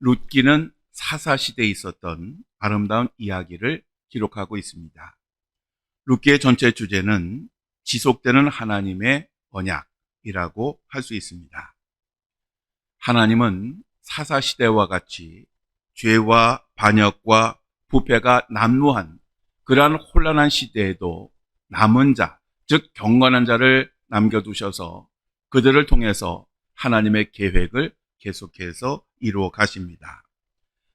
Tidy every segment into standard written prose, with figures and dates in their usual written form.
룻기는 사사시대에 있었던 아름다운 이야기를 기록하고 있습니다. 룻기의 전체 주제는 지속되는 하나님의 언약이라고 할 수 있습니다. 하나님은 사사시대와 같이 죄와 반역과 부패가 난무한 그러한 혼란한 시대에도 남은 자, 즉 경건한 자를 남겨두셔서 그들을 통해서 하나님의 계획을 계속해서 이루어 가십니다.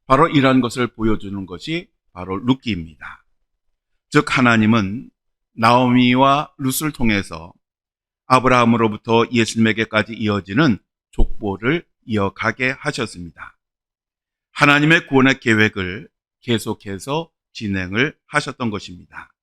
바로 이러한 것을 보여주는 것이 바로 룻기입니다. 즉 하나님은 나오미와 룻을 통해서 아브라함으로부터 예수님에게까지 이어지는 족보를 이어가게 하셨습니다. 하나님의 구원의 계획을 계속해서 진행을 하셨던 것입니다.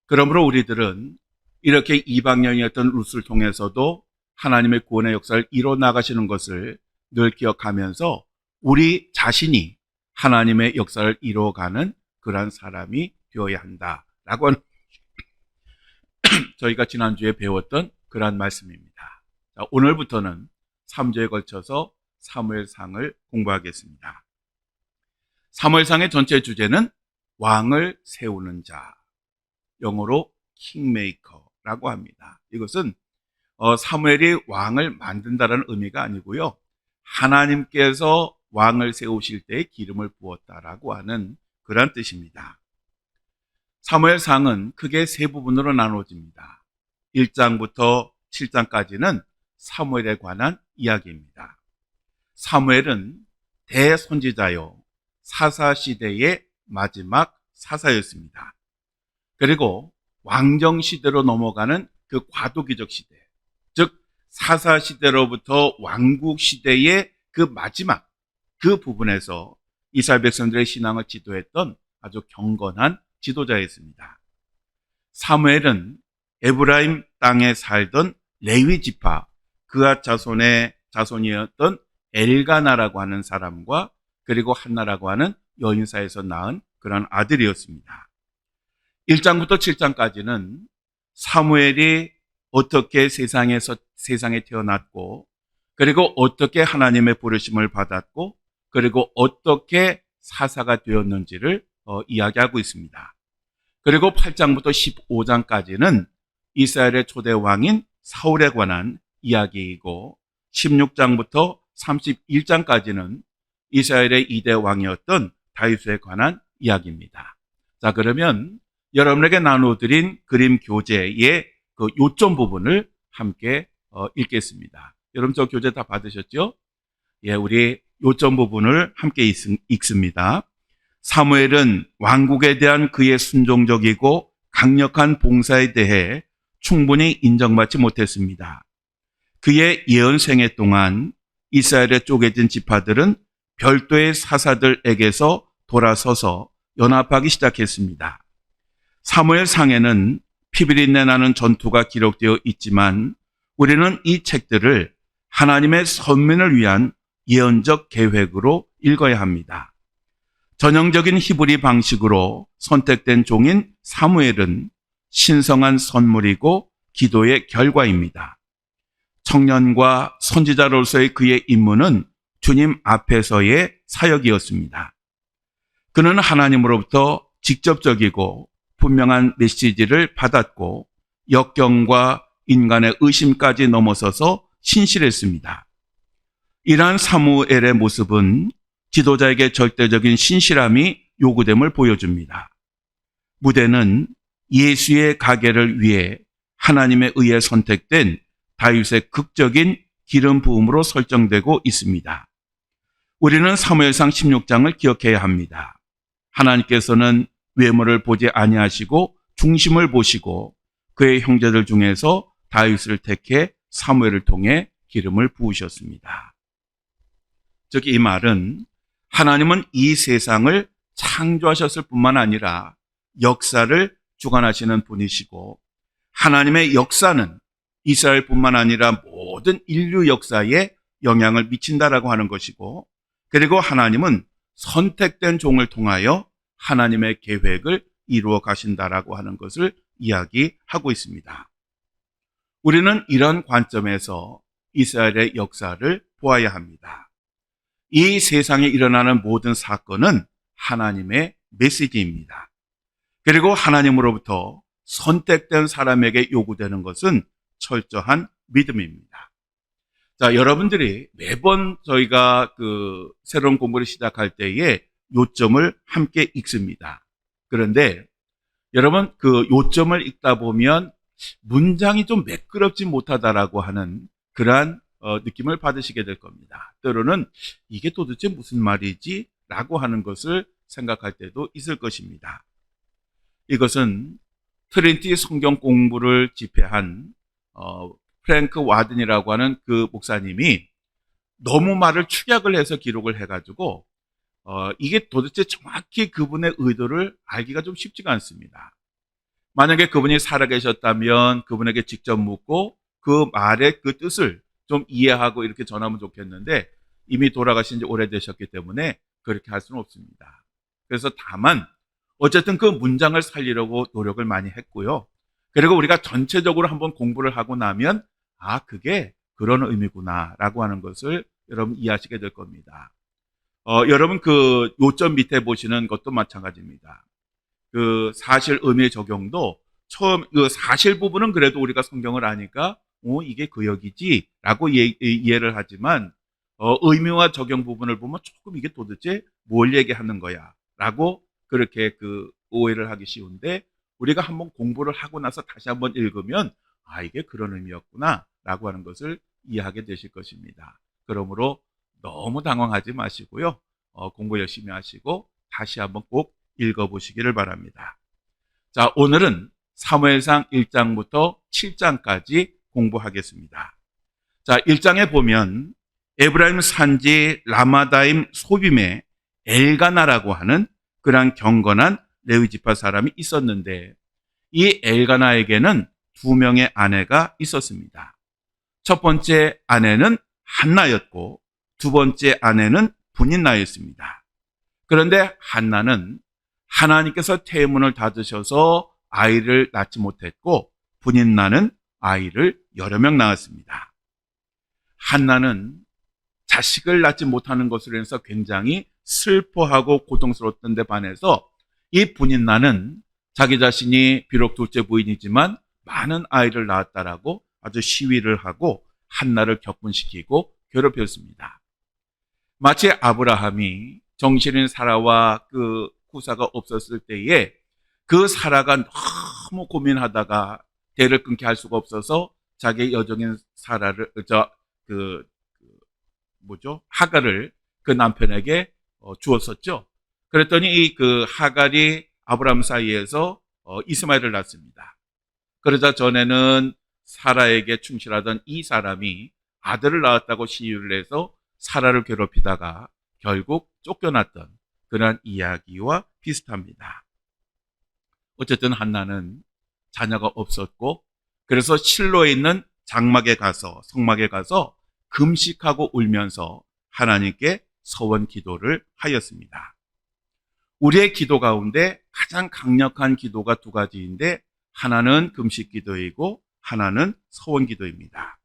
그러므로 우리들은 이렇게 이방인이었던 룻을 통해서도 하나님의 구원의 역사를 이뤄 나가시는 것을 늘 기억하면서 우리 자신이 하나님의 역사를 이루어가는 그러한 사람이 되어야 한다라고 하는 저희가 지난주에 배웠던 그러한 말씀입니다. 자, 오늘부터는 3주에 걸쳐서 사무엘상을 공부하겠습니다. 사무엘상의 전체 주제는 왕을 세우는 자, 영어로 킹메이커라고 합니다. 이것은 사무엘이 왕을 만든다는 의미가 아니고요, 하나님께서 왕을 세우실 때 기름을 부었다라고 하는 그런 뜻입니다. 사무엘상은 크게 세 부분으로 나눠집니다. 1장부터 7장까지는 사무엘에 관한 이야기입니다. 사무엘은 대선지자요, 사사시대의 마지막 사사였습니다. 그리고 왕정시대로 넘어가는 그 과도기적 시대, 즉 사사시대로부터 왕국시대의 그 마지막 그 부분에서 이스라엘 백성들의 신앙을 지도했던 아주 경건한 지도자였습니다. 사무엘은 에브라임 땅에 살던 레위 지파 그앗 자손이었던 엘가나라고 하는 사람과 그리고 한나라고 하는 여인사에서 낳은 그런 아들이었습니다. 1장부터 7장까지는 사무엘이 어떻게 세상에 태어났고, 그리고 어떻게 하나님의 부르심을 받았고, 그리고 어떻게 사사가 되었는지를 이야기하고 있습니다. 그리고 8장부터 15장까지는 이스라엘의 초대 왕인 사울에 관한 이야기이고, 16장부터 31장까지는 이스라엘의 2대 왕이었던 다윗에 관한 이야기입니다. 자, 그러면 여러분에게 나눠드린 그림 교재의 그 요점 부분을 함께 읽겠습니다. 여러분 저 교재 다 받으셨죠? 예, 우리 요점 부분을 함께 읽습니다. 사무엘은 왕국에 대한 그의 순종적이고 강력한 봉사에 대해 충분히 인정받지 못했습니다. 그의 예언 생애 동안 이스라엘에 쪼개진 지파들은 별도의 사사들에게서 돌아서서 연합하기 시작했습니다. 사무엘상에는 피비린내 나는 전투가 기록되어 있지만 우리는 이 책들을 하나님의 선민을 위한 예언적 계획으로 읽어야 합니다. 전형적인 히브리 방식으로 선택된 종인 사무엘은 신성한 선물이고 기도의 결과입니다. 청년과 선지자로서의 그의 임무는 주님 앞에서의 사역이었습니다. 그는 하나님으로부터 직접적이고 분명한 메시지를 받았고 역경과 인간의 의심까지 넘어서서 신실했습니다. 이러한 사무엘의 모습은 지도자에게 절대적인 신실함이 요구됨을 보여줍니다. 무대는 예수의 가계를 위해 하나님에 의해 선택된 다윗의 극적인 기름 부음으로 설정되고 있습니다. 우리는 사무엘상 16장을 기억해야 합니다. 하나님께서는 외모를 보지 아니하시고 중심을 보시고 그의 형제들 중에서 다윗을 택해 사무엘을 통해 기름을 부으셨습니다. 즉 이 말은 하나님은 이 세상을 창조하셨을 뿐만 아니라 역사를 주관하시는 분이시고 하나님의 역사는 이스라엘뿐만 아니라 모든 인류 역사에 영향을 미친다라고 하는 것이고, 그리고 하나님은 선택된 종을 통하여 하나님의 계획을 이루어 가신다라고 하는 것을 이야기하고 있습니다. 우리는 이런 관점에서 이스라엘의 역사를 보아야 합니다. 이 세상에 일어나는 모든 사건은 하나님의 메시지입니다. 그리고 하나님으로부터 선택된 사람에게 요구되는 것은 철저한 믿음입니다. 자, 여러분들이 매번 저희가 새로운 공부를 시작할 때에 요점을 함께 읽습니다. 그런데 여러분, 요점을 읽다 보면 문장이 좀 매끄럽지 못하다라고 하는 그러한 느낌을 받으시게 될 겁니다. 때로는 이게 도대체 무슨 말이지? 라고 하는 것을 생각할 때도 있을 것입니다. 이것은 트리니티 성경 공부를 집필한 프랭크 와든이라고 하는 그 목사님이 너무 말을 축약을 해서 기록을 해가지고 이게 도대체 정확히 그분의 의도를 알기가 좀 쉽지가 않습니다. 만약에 그분이 살아계셨다면 그분에게 직접 묻고 그 말의 그 뜻을 좀 이해하고 이렇게 전하면 좋겠는데 이미 돌아가신 지 오래되셨기 때문에 그렇게 할 수는 없습니다. 그래서 다만 어쨌든 그 문장을 살리려고 노력을 많이 했고요. 그리고 우리가 전체적으로 한번 공부를 하고 나면 그게 그런 의미구나 라고 하는 것을 여러분 이해하시게 될 겁니다. 여러분 그 요점 밑에 보시는 것도 마찬가지입니다. 그 사실 의미의 적용도 처음 그 사실 부분은 그래도 우리가 성경을 아니까 이게 그 역이지 라고 이해를 하지만 의미와 적용 부분을 보면 조금 이게 도대체 뭘 얘기하는 거야 라고 그렇게 오해를 하기 쉬운데 우리가 한번 공부를 하고 나서 다시 한번 읽으면 이게 그런 의미였구나 라고 하는 것을 이해하게 되실 것입니다. 그러므로 너무 당황하지 마시고요. 공부 열심히 하시고 다시 한번 꼭 읽어보시기를 바랍니다. 자, 오늘은 사무엘상 1장부터 7장까지 공부하겠습니다. 자, 1장에 보면 에브라임 산지 라마다임 소빔에 엘가나라고 하는 그러한 경건한 레위 지파 사람이 있었는데 이 엘가나에게는 두 명의 아내가 있었습니다. 첫 번째 아내는 한나였고 두 번째 아내는 분인나였습니다. 그런데 한나는 하나님께서 태문을 닫으셔서 아이를 낳지 못했고 분인나는 아이를 여러 명 낳았습니다. 한나는 자식을 낳지 못하는 것으로 인해서 굉장히 슬퍼하고 고통스러웠던 데 반해서 이 분인나는 자기 자신이 비록 둘째 부인이지만 많은 아이를 낳았다라고 아주 시위를 하고 한나를 격분시키고 괴롭혔습니다. 마치 아브라함이 정신인 사라와 그 후사가 없었을 때에 그 사라가 너무 고민하다가 대를 끊게 할 수가 없어서 자기 여종인 사라를 하갈을 그 남편에게 주었었죠. 그랬더니 그 하갈이 아브라함 사이에서 이스마엘을 낳습니다. 그러자 전에는 사라에게 충실하던 이 사람이 아들을 낳았다고 시위를 해서 사라를 괴롭히다가 결국 쫓겨났던 그런 이야기와 비슷합니다. 어쨌든 한나는 자녀가 없었고 그래서 실로에 있는 성막에 가서 금식하고 울면서 하나님께 서원 기도를 하였습니다. 우리의 기도 가운데 가장 강력한 기도가 두 가지인데 하나는 금식 기도이고 하나는 서원 기도입니다.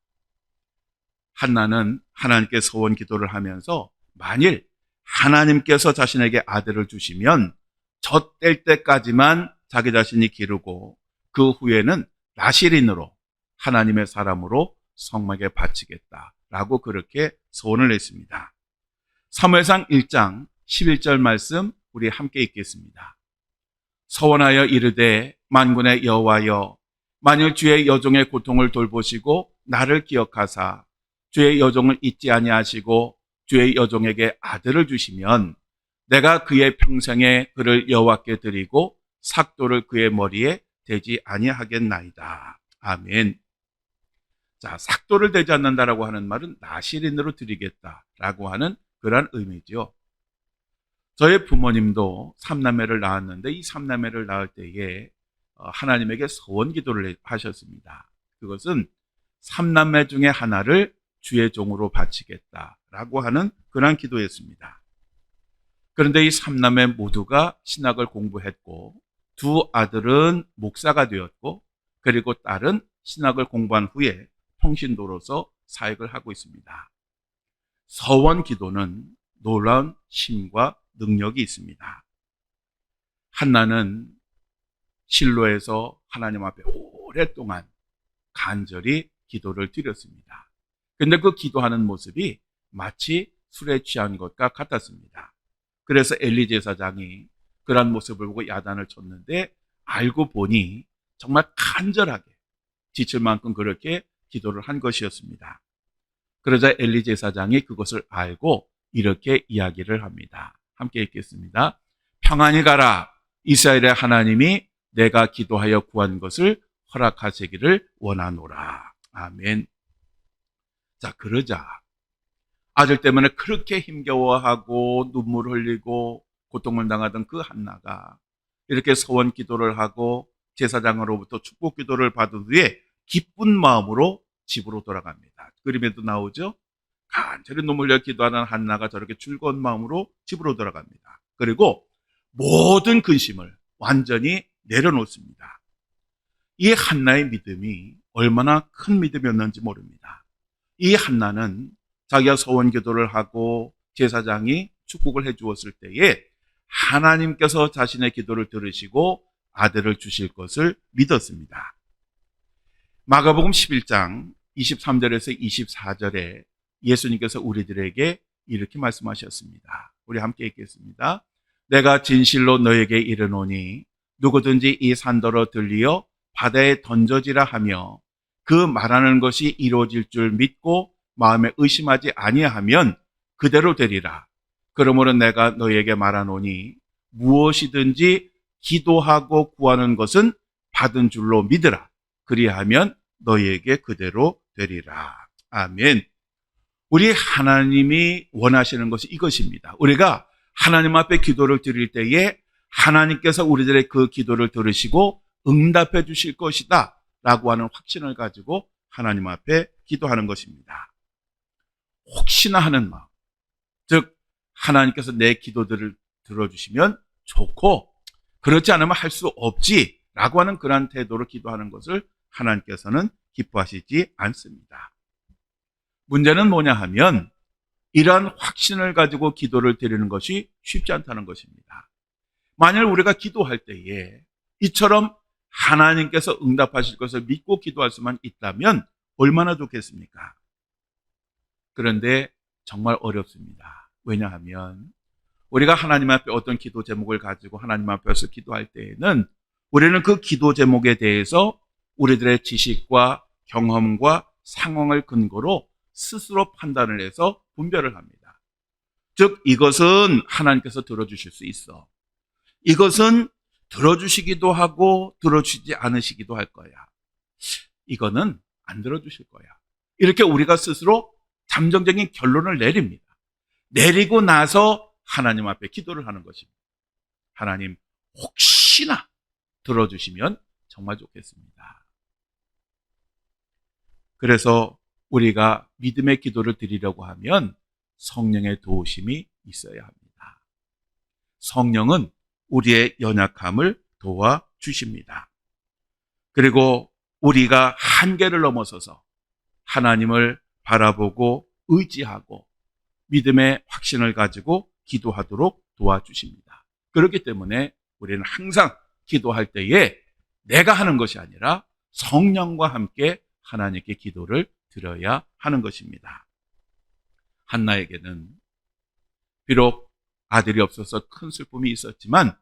한나는 하나님께 서원 기도를 하면서 만일 하나님께서 자신에게 아들을 주시면 젖될 때까지만 자기 자신이 기르고 그 후에는 나실인으로 하나님의 사람으로 성막에 바치겠다라고 그렇게 서원을 했습니다. 사무엘상 1장 11절 말씀 우리 함께 읽겠습니다. 서원하여 이르되 만군의 여호와여 만일 주의 여종의 고통을 돌보시고 나를 기억하사 주의 여종을 잊지 아니하시고 주의 여종에게 아들을 주시면 내가 그의 평생에 그를 여호와께 드리고 삭도를 그의 머리에 대지 아니하겠나이다. 아멘. 자, 삭도를 대지 않는다라고 하는 말은 나실인으로 드리겠다라고 하는 그런 의미죠. 저의 부모님도 3남매를 낳았는데 이 3남매를 낳을 때에 하나님에게 서원 기도를 하셨습니다. 그것은 3남매 중에 하나를 주의 종으로 바치겠다라고 하는 그런 기도였습니다. 그런데 이 3남매 모두가 신학을 공부했고 두 아들은 목사가 되었고 그리고 딸은 신학을 공부한 후에 통신도로서 사역을 하고 있습니다. 서원 기도는 놀라운 힘과 능력이 있습니다. 한나는 실로에서 하나님 앞에 오랫동안 간절히 기도를 드렸습니다. 근데 그 기도하는 모습이 마치 술에 취한 것과 같았습니다. 그래서 엘리 제사장이 그런 모습을 보고 야단을 쳤는데, 알고 보니 정말 간절하게 지칠 만큼 그렇게 기도를 한 것이었습니다. 그러자 엘리 제사장이 그것을 알고 이렇게 이야기를 합니다. 함께 읽겠습니다. 평안히 가라. 이스라엘의 하나님이 내가 기도하여 구한 것을 허락하시기를 원하노라. 아멘. 자, 그러자 아들 때문에 그렇게 힘겨워하고 눈물을 흘리고 고통을 당하던 그 한나가 이렇게 서원 기도를 하고 제사장으로부터 축복 기도를 받은 후에 기쁜 마음으로 집으로 돌아갑니다. 그림에도 나오죠? 간절히 눈물 흘려 기도하는 한나가 저렇게 즐거운 마음으로 집으로 돌아갑니다. 그리고 모든 근심을 완전히 내려놓습니다. 이 한나의 믿음이 얼마나 큰 믿음이었는지 모릅니다. 이 한나는 자기가 서원 기도를 하고 제사장이 축복을 해 주었을 때에 하나님께서 자신의 기도를 들으시고 아들을 주실 것을 믿었습니다. 마가복음 11장 23절에서 24절에 예수님께서 우리들에게 이렇게 말씀하셨습니다. 우리 함께 읽겠습니다. 내가 진실로 너에게 이르노니 누구든지 이 산더러 들리어 바다에 던져지라 하며 그 말하는 것이 이루어질 줄 믿고 마음에 의심하지 아니하면 그대로 되리라. 그러므로 내가 너에게 말하노니 무엇이든지 기도하고 구하는 것은 받은 줄로 믿으라. 그리하면 너에게 그대로 되리라. 아멘. 우리 하나님이 원하시는 것이 이것입니다. 우리가 하나님 앞에 기도를 드릴 때에 하나님께서 우리들의 그 기도를 들으시고 응답해 주실 것이다 라고 하는 확신을 가지고 하나님 앞에 기도하는 것입니다. 혹시나 하는 마음, 즉 하나님께서 내 기도들을 들어주시면 좋고 그렇지 않으면 할 수 없지 라고 하는 그런 태도로 기도하는 것을 하나님께서는 기뻐하시지 않습니다. 문제는 뭐냐 하면 이러한 확신을 가지고 기도를 드리는 것이 쉽지 않다는 것입니다. 만일 우리가 기도할 때에 이처럼 하나님께서 응답하실 것을 믿고 기도할 수만 있다면 얼마나 좋겠습니까? 그런데 정말 어렵습니다. 왜냐하면 우리가 하나님 앞에 어떤 기도 제목을 가지고 하나님 앞에서 기도할 때에는 우리는 그 기도 제목에 대해서 우리들의 지식과 경험과 상황을 근거로 스스로 판단을 해서 분별을 합니다. 즉 이것은 하나님께서 들어주실 수 있어. 이것은 들어주시기도 하고 들어주시지 않으시기도 할 거야. 이거는 안 들어주실 거야. 이렇게 우리가 스스로 잠정적인 결론을 내립니다. 내리고 나서 하나님 앞에 기도를 하는 것입니다. 하나님 혹시나 들어주시면 정말 좋겠습니다. 그래서 우리가 믿음의 기도를 드리려고 하면 성령의 도우심이 있어야 합니다. 성령은 우리의 연약함을 도와주십니다. 그리고 우리가 한계를 넘어서서 하나님을 바라보고 의지하고 믿음의 확신을 가지고 기도하도록 도와주십니다. 그렇기 때문에 우리는 항상 기도할 때에 내가 하는 것이 아니라 성령과 함께 하나님께 기도를 드려야 하는 것입니다. 한나에게는 비록 아들이 없어서 큰 슬픔이 있었지만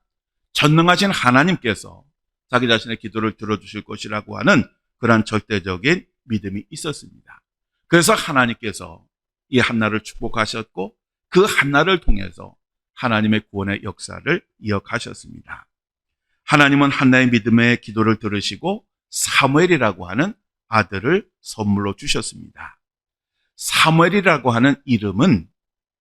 전능하신 하나님께서 자기 자신의 기도를 들어주실 것이라고 하는 그러한 절대적인 믿음이 있었습니다. 그래서 하나님께서 이 한나를 축복하셨고 그 한나를 통해서 하나님의 구원의 역사를 이어가셨습니다. 하나님은 한나의 믿음의 기도를 들으시고 사무엘이라고 하는 아들을 선물로 주셨습니다. 사무엘이라고 하는 이름은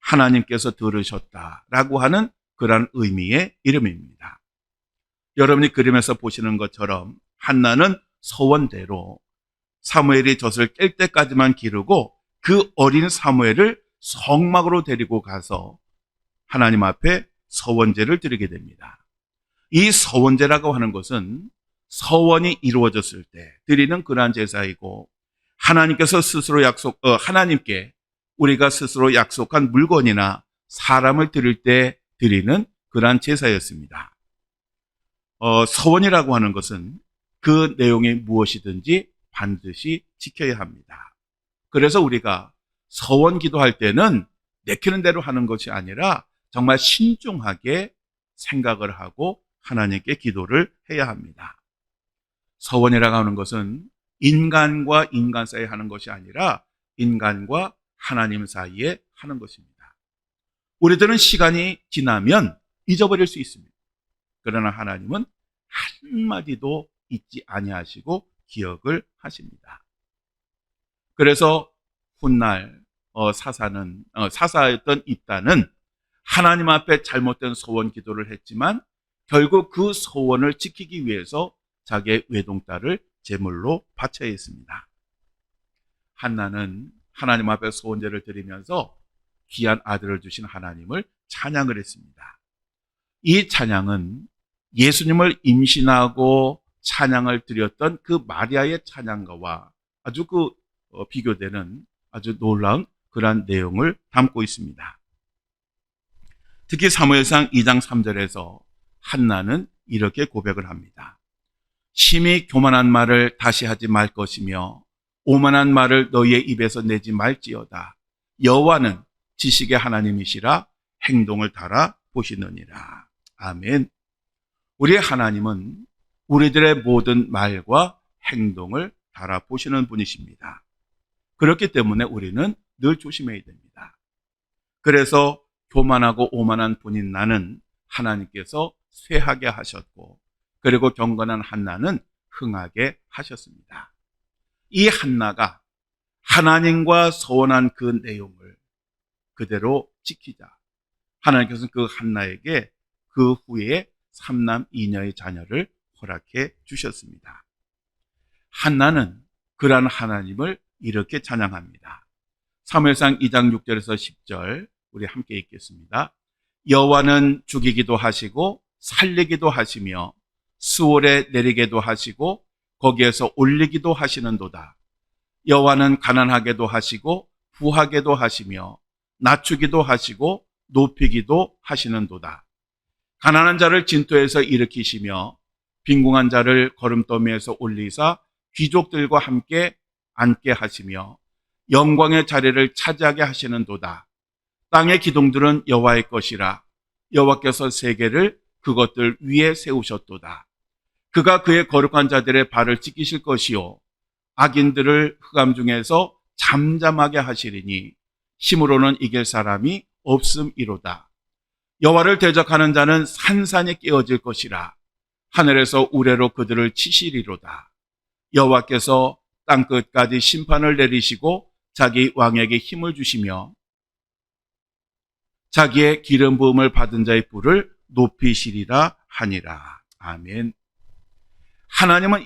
하나님께서 들으셨다라고 하는 그런 의미의 이름입니다. 여러분이 그림에서 보시는 것처럼 한나는 서원대로 사무엘이 젖을 깰 때까지만 기르고 그 어린 사무엘을 성막으로 데리고 가서 하나님 앞에 서원제를 드리게 됩니다. 이 서원제라고 하는 것은 서원이 이루어졌을 때 드리는 그러한 제사이고 하나님께서 스스로 하나님께 우리가 스스로 약속한 물건이나 사람을 드릴 때 드리는 그러한 제사였습니다. 서원이라고 하는 것은 그 내용이 무엇이든지 반드시 지켜야 합니다. 그래서 우리가 서원 기도할 때는 내키는 대로 하는 것이 아니라 정말 신중하게 생각을 하고 하나님께 기도를 해야 합니다. 서원이라고 하는 것은 인간과 인간 사이에 하는 것이 아니라 인간과 하나님 사이에 하는 것입니다. 우리들은 시간이 지나면 잊어버릴 수 있습니다. 그러나 하나님은 한마디도 잊지 아니하시고 기억을 하십니다. 그래서 훗날 사사였던 입다는 하나님 앞에 잘못된 소원 기도를 했지만 결국 그 소원을 지키기 위해서 자기의 외동딸을 제물로 바쳐야 했습니다. 한나는 하나님 앞에 소원제를 드리면서 귀한 아들을 주신 하나님을 찬양을 했습니다. 이 찬양은 예수님을 임신하고 찬양을 드렸던 그 마리아의 찬양가와 아주 비교되는 아주 놀라운 그러한 내용을 담고 있습니다. 특히 사무엘상 2장 3절에서 한나는 이렇게 고백을 합니다. 심히 교만한 말을 다시 하지 말 것이며 오만한 말을 너희의 입에서 내지 말지어다. 여호와는 지식의 하나님이시라 행동을 달아 보시느니라. 아멘. 우리의 하나님은 우리들의 모든 말과 행동을 달아 보시는 분이십니다. 그렇기 때문에 우리는 늘 조심해야 됩니다. 그래서 교만하고 오만한 분인 나는 하나님께서 쇠하게 하셨고, 그리고 경건한 한나는 흥하게 하셨습니다. 이 한나가 하나님과 서원한 그 내용을 그대로 지키자. 하나님께서는 그 한나에게 그 후에 3남 2녀의 자녀를 허락해 주셨습니다. 한나는 그러한 하나님을 이렇게 찬양합니다. 사무엘상 2장 6절에서 10절 우리 함께 읽겠습니다. 여호와는 죽이기도 하시고 살리기도 하시며 수월에 내리게도 하시고 거기에서 올리기도 하시는도다. 여호와는 가난하게도 하시고 부하게도 하시며 낮추기도 하시고 높이기도 하시는도다. 가난한 자를 진토에서 일으키시며 빈궁한 자를 거름더미에서 올리사 귀족들과 함께 앉게 하시며 영광의 자리를 차지하게 하시는도다. 땅의 기둥들은 여호와의 것이라. 여호와께서 세계를 그것들 위에 세우셨도다. 그가 그의 거룩한 자들의 발을 찢기실 것이요 악인들을 흑암 중에서 잠잠하게 하시리니 힘으로는 이길 사람이 없음이로다. 여호와를 대적하는 자는 산산이 깨어질 것이라. 하늘에서 우레로 그들을 치시리로다. 여호와께서 땅끝까지 심판을 내리시고 자기 왕에게 힘을 주시며 자기의 기름 부음을 받은 자의 뿔을 높이시리라 하니라. 아멘. 하나님은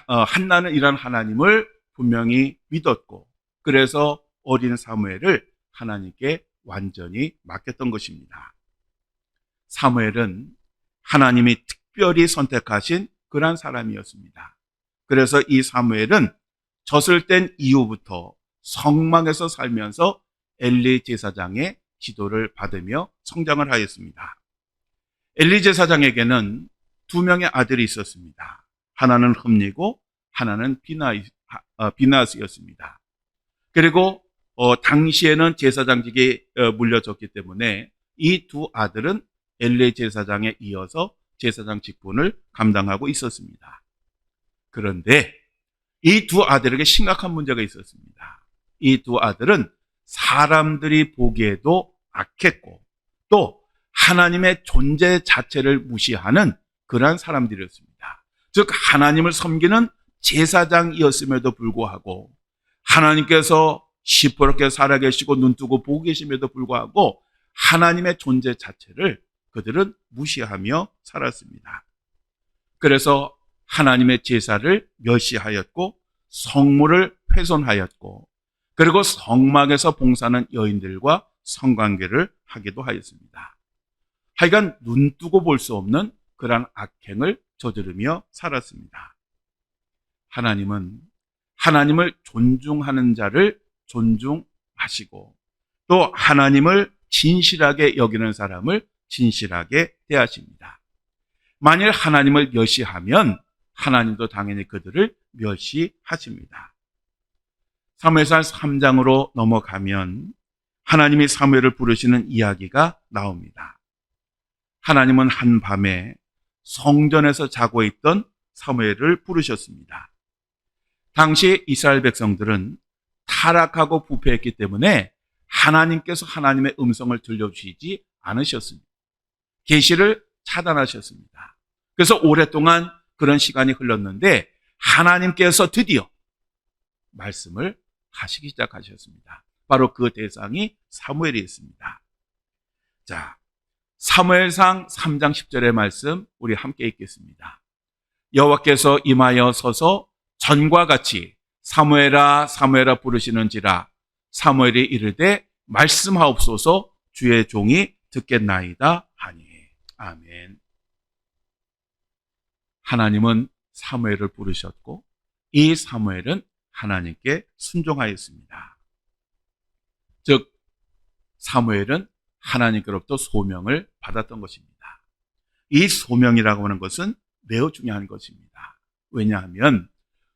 한나는 이러한 하나님을 분명히 믿었고, 그래서 어린 사무엘을 하나님께 완전히 맡겼던 것입니다. 사무엘은 하나님이 특별히 선택하신 그러한 사람이었습니다. 그래서 이 사무엘은 젖을 뗀 이후부터 성막에서 살면서 엘리 제사장의 기도를 받으며 성장을 하였습니다. 엘리 제사장에게는 2명의 아들이 있었습니다. 하나는 흠니고 하나는 비나스였습니다. 그리고 당시에는 제사장직이 물려졌기 때문에 이 2 아들은 엘리 제사장에 이어서 제사장 직분을 감당하고 있었습니다. 그런데 이 2 아들에게 심각한 문제가 있었습니다. 이 2 아들은 사람들이 보기에도 악했고 또 하나님의 존재 자체를 무시하는 그러한 사람들이었습니다. 즉 하나님을 섬기는 제사장이었음에도 불구하고 하나님께서 시퍼렇게 살아계시고 눈뜨고 보고 계심에도 불구하고 하나님의 존재 자체를 그들은 무시하며 살았습니다. 그래서 하나님의 제사를 멸시하였고 성물을 훼손하였고 그리고 성막에서 봉사하는 여인들과 성관계를 하기도 하였습니다. 하여간 눈뜨고 볼 수 없는 그러한 악행을 저지르며 살았습니다. 하나님은 하나님을 존중하는 자를 존중하시고 또 하나님을 진실하게 여기는 사람을 진실하게 대하십니다. 만일 하나님을 멸시하면 하나님도 당연히 그들을 멸시하십니다. 사무엘상 3장으로 넘어가면 하나님이 사무엘을 부르시는 이야기가 나옵니다. 하나님은 한밤에 성전에서 자고 있던 사무엘을 부르셨습니다. 당시 이스라엘 백성들은 타락하고 부패했기 때문에 하나님께서 하나님의 음성을 들려주시지 않으셨습니다. 계시를 차단하셨습니다. 그래서 오랫동안 그런 시간이 흘렀는데 하나님께서 드디어 말씀을 하시기 시작하셨습니다. 바로 그 대상이 사무엘이었습니다. 자, 사무엘상 3장 10절의 말씀 우리 함께 읽겠습니다. 여호와께서 임하여 서서 전과 같이 사무엘아 사무엘아 부르시는지라 사무엘이 이르되 말씀하옵소서 주의 종이 듣겠나이다 하니. 아멘. 하나님은 사무엘을 부르셨고 이 사무엘은 하나님께 순종하였습니다. 즉 사무엘은 하나님께로부터 소명을 받았던 것입니다. 이 소명이라고 하는 것은 매우 중요한 것입니다. 왜냐하면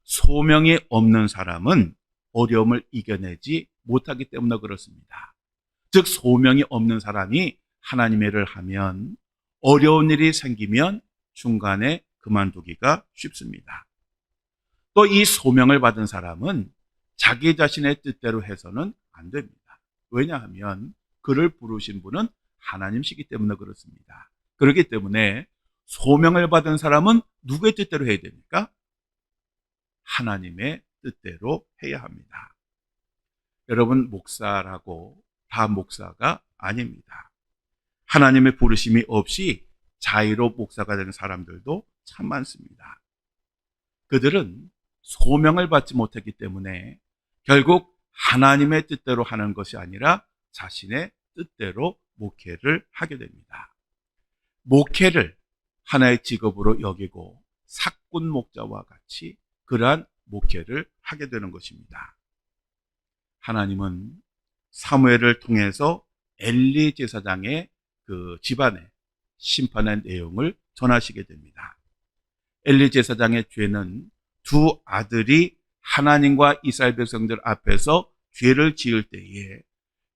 소명이 없는 사람은 어려움을 이겨내지 못하기 때문에 그렇습니다. 즉 소명이 없는 사람이 하나님의 일을 하면 어려운 일이 생기면 중간에 그만두기가 쉽습니다. 또 이 소명을 받은 사람은 자기 자신의 뜻대로 해서는 안 됩니다. 왜냐하면 그를 부르신 분은 하나님이시기 때문에 그렇습니다. 그렇기 때문에 소명을 받은 사람은 누구의 뜻대로 해야 됩니까? 하나님의 뜻대로 해야 합니다. 여러분, 목사라고 다 목사가 아닙니다. 하나님의 부르심이 없이 자의로 목사가 되는 사람들도 참 많습니다. 그들은 소명을 받지 못했기 때문에 결국 하나님의 뜻대로 하는 것이 아니라 자신의 뜻대로 목회를 하게 됩니다. 목회를 하나의 직업으로 여기고 사꾼 목자와 같이 그러한 목회를 하게 되는 것입니다. 하나님은 사무엘을 통해서 엘리 제사장의 그 집안의 심판의 내용을 전하시게 됩니다. 엘리 제사장의 죄는 두 아들이 하나님과 이스라엘 백성들 앞에서 죄를 지을 때에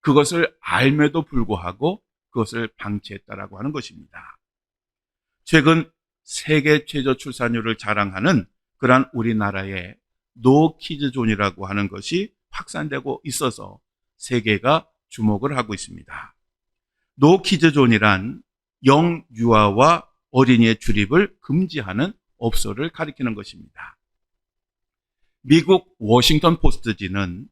그것을 알매도 불구하고 그것을 방치했다라고 하는 것입니다. 최근 세계 최저 출산율을 자랑하는 그러한 우리나라의 노키즈존이라고 하는 것이 확산되고 있어서 세계가 주목을 하고 있습니다. 노키즈존이란 영유아와 어린이의 출입을 금지하는 업소를 가리키는 것입니다. 미국 워싱턴 포스트지는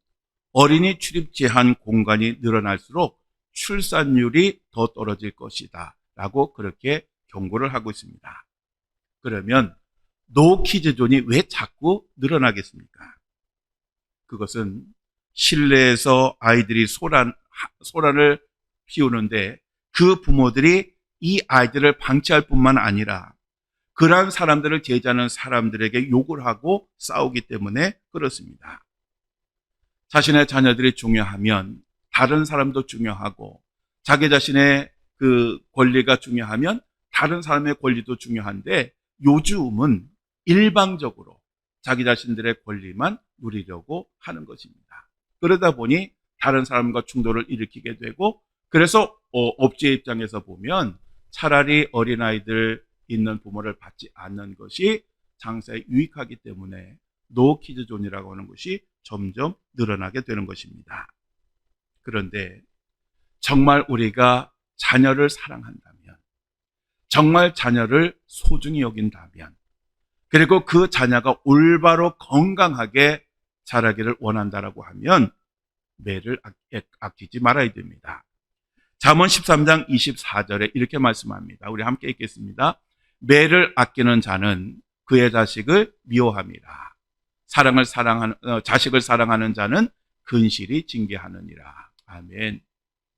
어린이 출입 제한 공간이 늘어날수록 출산율이 더 떨어질 것이다 라고 그렇게 경고를 하고 있습니다. 그러면 노키즈존이 왜 자꾸 늘어나겠습니까? 그것은 실내에서 아이들이 소란을 피우는데 그 부모들이 이 아이들을 방치할 뿐만 아니라 그러한 사람들을 제지하는 사람들에게 욕을 하고 싸우기 때문에 그렇습니다. 자신의 자녀들이 중요하면 다른 사람도 중요하고 자기 자신의 그 권리가 중요하면 다른 사람의 권리도 중요한데 요즘은 일방적으로 자기 자신들의 권리만 누리려고 하는 것입니다. 그러다 보니 다른 사람과 충돌을 일으키게 되고 그래서 업주의 입장에서 보면 차라리 어린아이들 있는 부모를 받지 않는 것이 장사에 유익하기 때문에 노키즈존이라고 하는 것이 점점 늘어나게 되는 것입니다. 그런데 정말 우리가 자녀를 사랑한다면, 정말 자녀를 소중히 여긴다면, 그리고 그 자녀가 올바로 건강하게 자라기를 원한다라고 하면 매를 아끼지 말아야 됩니다. 잠언 13장 24절에 이렇게 말씀합니다. 우리 함께 읽겠습니다. 매를 아끼는 자는 그의 자식을 미워함이라. 자식을 사랑하는 자는 근실이 징계하느니라. 아멘.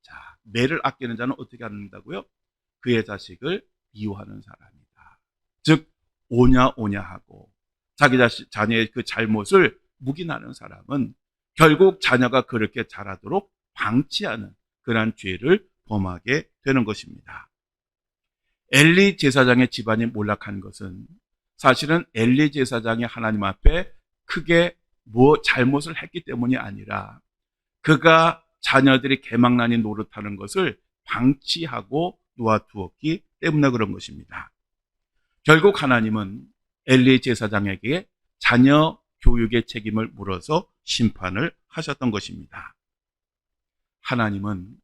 자, 매를 아끼는 자는 어떻게 한다고요? 그의 자식을 미워하는 사람이다. 즉 오냐 하고 자기 자녀의 그 잘못을 묵인하는 사람은 결국 자녀가 그렇게 자라도록 방치하는 그러한 죄를 범하게 되는 것입니다. 엘리 제사장의 집안이 몰락한 것은 사실은 엘리 제사장이 하나님 앞에 크게 잘못을 했기 때문이 아니라 그가 자녀들이 개망난이 노릇하는 것을 방치하고 놓아두었기 때문에 그런 것입니다. 결국 하나님은 엘리 제사장에게 자녀 교육의 책임을 물어서 심판을 하셨던 것입니다. 하나님은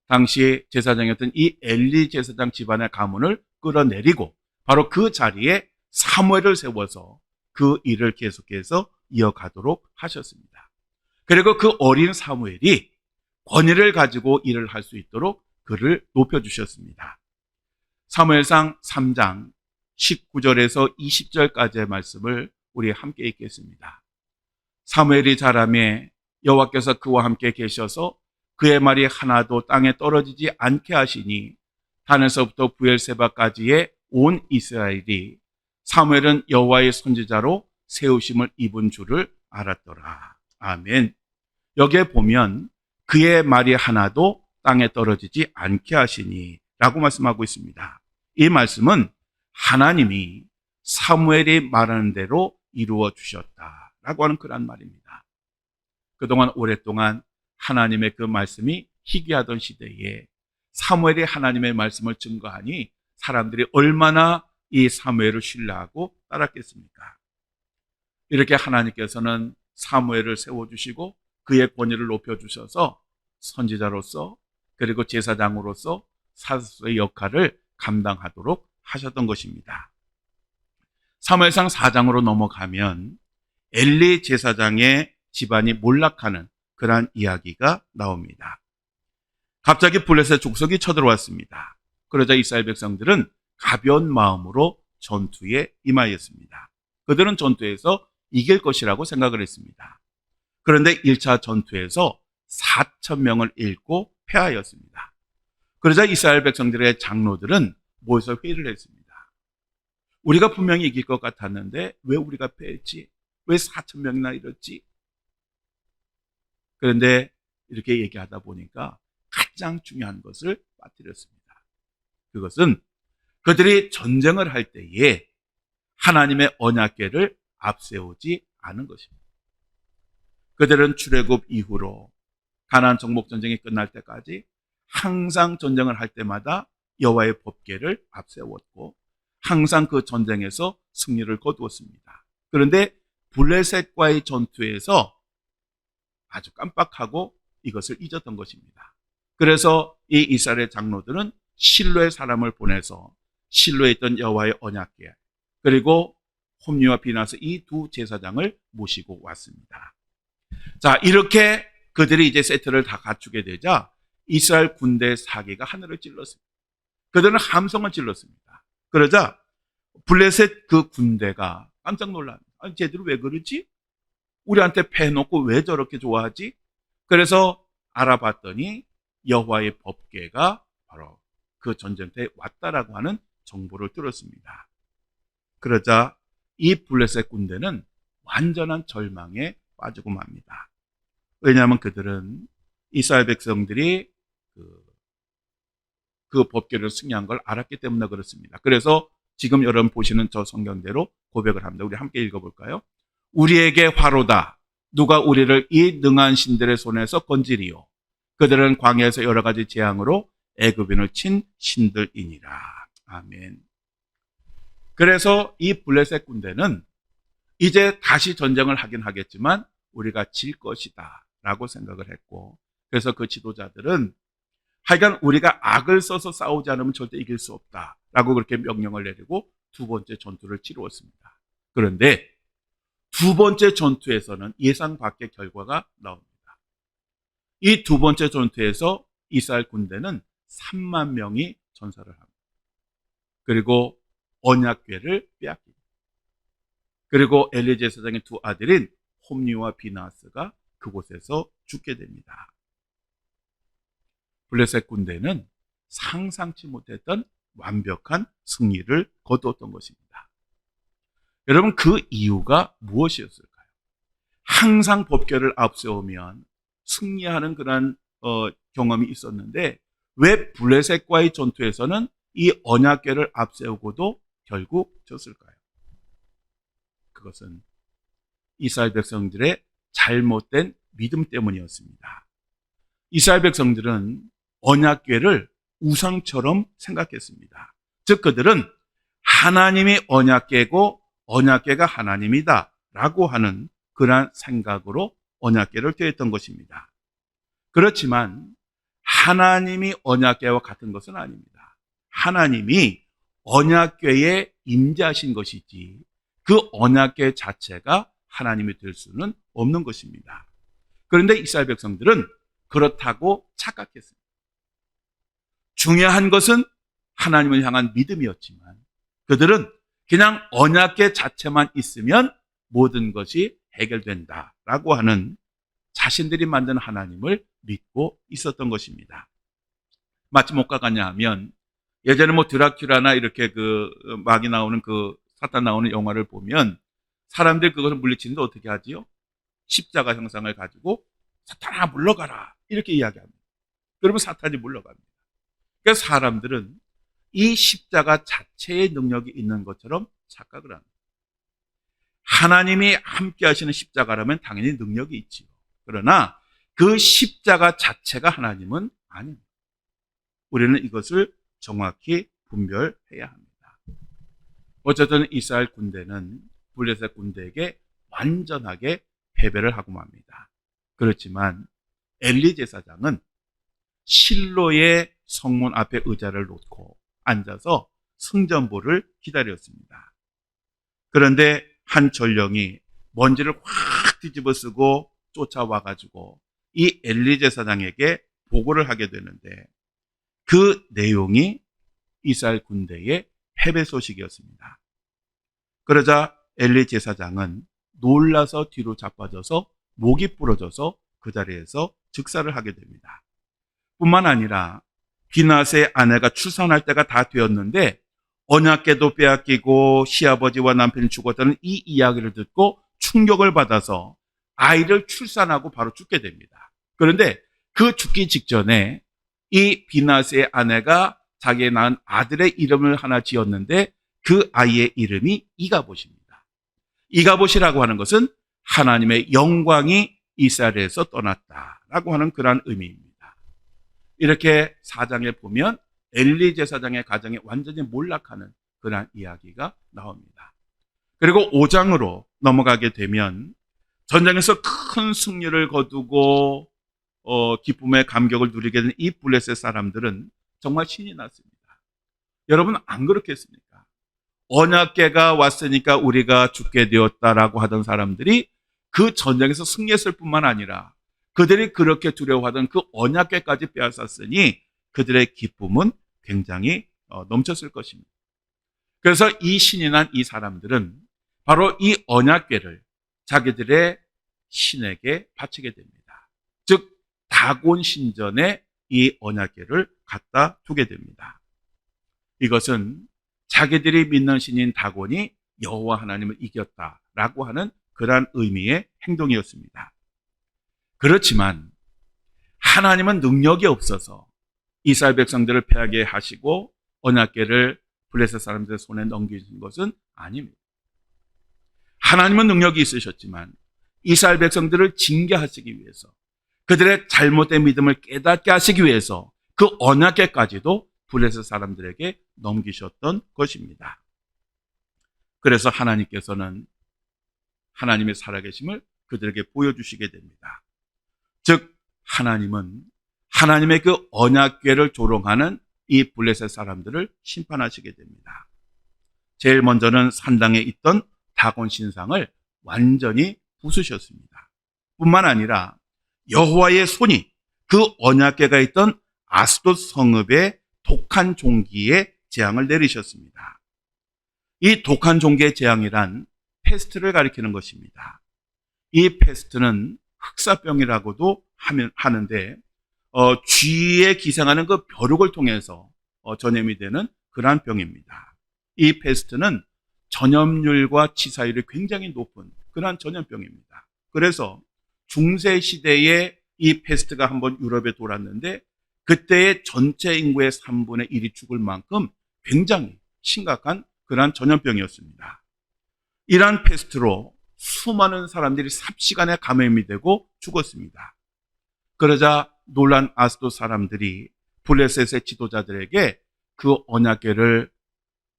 당시 제사장이었던 이 엘리 제사장 집안의 가문을 끌어내리고 바로 그 자리에 사무엘을 세워서 그 일을 계속해서 이어가도록 하셨습니다. 그리고 그 어린 사무엘이 권위를 가지고 일을 할 수 있도록 그를 높여주셨습니다. 사무엘상 3장 19절에서 20절까지의 말씀을 우리 함께 읽겠습니다. 사무엘이 자라매 여호와께서 그와 함께 계셔서 그의 말이 하나도 땅에 떨어지지 않게 하시니 단에서부터 부엘세바까지의 온 이스라엘이 사무엘은 여호와의 선지자로 세우심을 입은 줄을 알았더라. 아멘. 여기에 보면 그의 말이 하나도 땅에 떨어지지 않게 하시니 라고 말씀하고 있습니다. 이 말씀은 하나님이 사무엘이 말하는 대로 이루어 주셨다라고 하는 그런 말입니다. 그동안 오랫동안 하나님의 그 말씀이 희귀하던 시대에 사무엘이 하나님의 말씀을 증거하니 사람들이 얼마나 이 사무엘을 신뢰하고 따랐겠습니까? 이렇게 하나님께서는 사무엘을 세워주시고 그의 권위를 높여주셔서 선지자로서 그리고 제사장으로서 사사의 역할을 감당하도록 하셨던 것입니다. 사무엘상 4장으로 넘어가면 엘리 제사장의 집안이 몰락하는 그러한 이야기가 나옵니다. 갑자기 블레셋 족속이 쳐들어왔습니다. 그러자 이스라엘 백성들은 가벼운 마음으로 전투에 임하였습니다. 그들은 전투에서 이길 것이라고 생각을 했습니다. 그런데 1차 전투에서 4,000명을 잃고 패하였습니다. 그러자 이스라엘 백성들의 장로들은 모여서 회의를 했습니다. 우리가 분명히 이길 것 같았는데 왜 우리가 패했지? 왜 4,000명이나 잃었지? 그런데 이렇게 얘기하다 보니까 가장 중요한 것을 빠뜨렸습니다. 그것은 그들이 전쟁을 할 때에 하나님의 언약궤를 앞세우지 않은 것입니다. 그들은 출애굽 이후로 가나안 정복 전쟁이 끝날 때까지 항상 전쟁을 할 때마다 여호와의 법궤를 앞세웠고 항상 그 전쟁에서 승리를 거두었습니다. 그런데 블레셋과의 전투에서 아주 깜빡하고 이것을 잊었던 것입니다. 그래서 이 이스라엘 장로들은 실로의 사람을 보내서 실로에 있던 여호와의 언약궤 그리고 홈리와 비나스 이 두 제사장을 모시고 왔습니다. 자, 이렇게 그들이 이제 세트를 다 갖추게 되자 이스라엘 군대의 사기가 하늘을 찔렀습니다. 그들은 함성을 질렀습니다. 그러자 블레셋 그 군대가 깜짝 놀랍니다. 아니, 쟤들은 왜 그러지? 우리한테 패놓고 왜 저렇게 좋아하지? 그래서 알아봤더니 여호와의 법궤가 바로 그 전쟁터에 왔다라고 하는 정보를 들었습니다. 그러자 이 블레셋 군대는 완전한 절망에 빠지고 맙니다. 왜냐하면 그들은 이스라엘 백성들이 그 법궤를 승리한 걸 알았기 때문에 그렇습니다. 그래서 지금 여러분 보시는 저 성경대로 고백을 합니다. 우리 함께 읽어볼까요? 우리에게 화로다. 누가 우리를 이 능한 신들의 손에서 건지리요. 그들은 광야에서 여러 가지 재앙으로 애굽인을 친 신들이니라. 아멘. 그래서 이 블레셋 군대는 이제 다시 전쟁을 하긴 하겠지만 우리가 질 것이다 라고 생각을 했고, 그래서 그 지도자들은 하여간 우리가 악을 써서 싸우지 않으면 절대 이길 수 없다 라고 그렇게 명령을 내리고 두 번째 전투를 치루었습니다. 그런데 두 번째 전투에서는 예상 밖의 결과가 나옵니다. 이 두 번째 전투에서 이스라엘 군대는 3만 명이 전사를 합니다. 그리고 언약궤를 빼앗깁니다. 그리고 엘리 제사장의 두 아들인 홈리와 비나스가 그곳에서 죽게 됩니다. 블레셋 군대는 상상치 못했던 완벽한 승리를 거두었던 것입니다. 여러분, 그 이유가 무엇이었을까요? 항상 법궤를 앞세우면 승리하는 그런 경험이 있었는데 왜 블레셋과의 전투에서는 이 언약궤를 앞세우고도 결국 졌을까요? 그것은 이스라엘 백성들의 잘못된 믿음 때문이었습니다. 이스라엘 백성들은 언약궤를 우상처럼 생각했습니다. 즉 그들은 하나님이 언약궤고 언약궤가 하나님이다 라고 하는 그러한 생각으로 언약궤를 궤했던 것입니다. 그렇지만 하나님이 언약궤와 같은 것은 아닙니다. 하나님이 언약궤에 임재하신 것이지 그 언약궤 자체가 하나님이 될 수는 없는 것입니다. 그런데 이스라엘 백성들은 그렇다고 착각했습니다. 중요한 것은 하나님을 향한 믿음이었지만 그들은 그냥 언약궤 자체만 있으면 모든 것이 해결된다라고 하는 자신들이 만든 하나님을 믿고 있었던 것입니다. 마치 뭐가 같냐 하면 예전에 드라큘라나 이렇게 막이 나오는 사탄 나오는 영화를 보면 사람들이 그것을 물리치는데 어떻게 하지요? 십자가 형상을 가지고 사탄아 물러가라 이렇게 이야기합니다. 그러면 사탄이 물러갑니다. 그러니까 사람들은 이 십자가 자체의 능력이 있는 것처럼 착각을 합니다. 하나님이 함께 하시는 십자가라면 당연히 능력이 있지요. 그러나 그 십자가 자체가 하나님은 아닙니다. 우리는 이것을 정확히 분별해야 합니다. 어쨌든 이스라엘 군대는 블레셋 군대에게 완전하게 패배를 하고 맙니다. 그렇지만 엘리 제사장은 실로의 성문 앞에 의자를 놓고 앉아서 승전보를 기다렸습니다. 그런데 한 전령이 먼지를 확 뒤집어 쓰고 쫓아와가지고 이 엘리 제사장에게 보고를 하게 되는데 그 내용이 이스라엘 군대의 패배 소식이었습니다. 그러자 엘리 제사장은 놀라서 뒤로 자빠져서 목이 부러져서 그 자리에서 즉사를 하게 됩니다. 뿐만 아니라 비낫의 아내가 출산할 때가 다 되었는데 언약궤도 빼앗기고 시아버지와 남편이 죽었다는 이 이야기를 듣고 충격을 받아서 아이를 출산하고 바로 죽게 됩니다. 그런데 그 죽기 직전에 이 비낫의 아내가 자기의 낳은 아들의 이름을 하나 지었는데 그 아이의 이름이 이가봇입니다. 이가봇이라고 하는 것은 하나님의 영광이 이스라엘에서 떠났다라고 하는 그러한 의미입니다. 이렇게 4장에 보면 엘리 제사장의 가정이 완전히 몰락하는 그러한 이야기가 나옵니다. 그리고 5장으로 넘어가게 되면 전쟁에서 큰 승리를 거두고 기쁨의 감격을 누리게 된 이 블레셋 사람들은 정말 신이 났습니다. 여러분 안 그렇겠습니까? 언약궤가 왔으니까 우리가 죽게 되었다라고 하던 사람들이 그 전쟁에서 승리했을 뿐만 아니라 그들이 그렇게 두려워하던 그 언약궤까지 빼앗았으니 그들의 기쁨은 굉장히 넘쳤을 것입니다. 그래서 이 신이 난 이 사람들은 바로 이 언약궤를 자기들의 신에게 바치게 됩니다. 즉 다곤 신전에 이 언약궤를 갖다 두게 됩니다. 이것은 자기들이 믿는 신인 다곤이 여호와 하나님을 이겼다라고 하는 그러한 의미의 행동이었습니다. 그렇지만 하나님은 능력이 없어서 이스라엘 백성들을 패하게 하시고 언약궤를 블레셋 사람들의 손에 넘기신 것은 아닙니다. 하나님은 능력이 있으셨지만 이스라엘 백성들을 징계하시기 위해서 그들의 잘못된 믿음을 깨닫게 하시기 위해서 그 언약궤까지도 블레셋 사람들에게 넘기셨던 것입니다. 그래서 하나님께서는 하나님의 살아계심을 그들에게 보여주시게 됩니다. 즉 하나님은 하나님의 그 언약궤를 조롱하는 이 블레셋 사람들을 심판하시게 됩니다. 제일 먼저는 산당에 있던 다곤 신상을 완전히 부수셨습니다. 뿐만 아니라 여호와의 손이 그 언약궤가 있던 아스돗 성읍의 독한 종기에 재앙을 내리셨습니다. 이 독한 종기의 재앙이란 패스트를 가리키는 것입니다. 이 패스트는 흑사병이라고도 하는데 쥐에 기생하는 그 벼룩을 통해서 전염이 되는 그러한 병입니다. 이 패스트는 전염률과 치사율이 굉장히 높은 그러한 전염병입니다. 그래서 중세 시대에 이 패스트가 한번 유럽에 돌았는데 그때의 전체 인구의 3분의 1이 죽을 만큼 굉장히 심각한 그러한 전염병이었습니다. 이러한 패스트로 수많은 사람들이 삽시간에 감염이 되고 죽었습니다. 그러자 놀란 아스도 사람들이 블레셋의 지도자들에게 그 언약궤를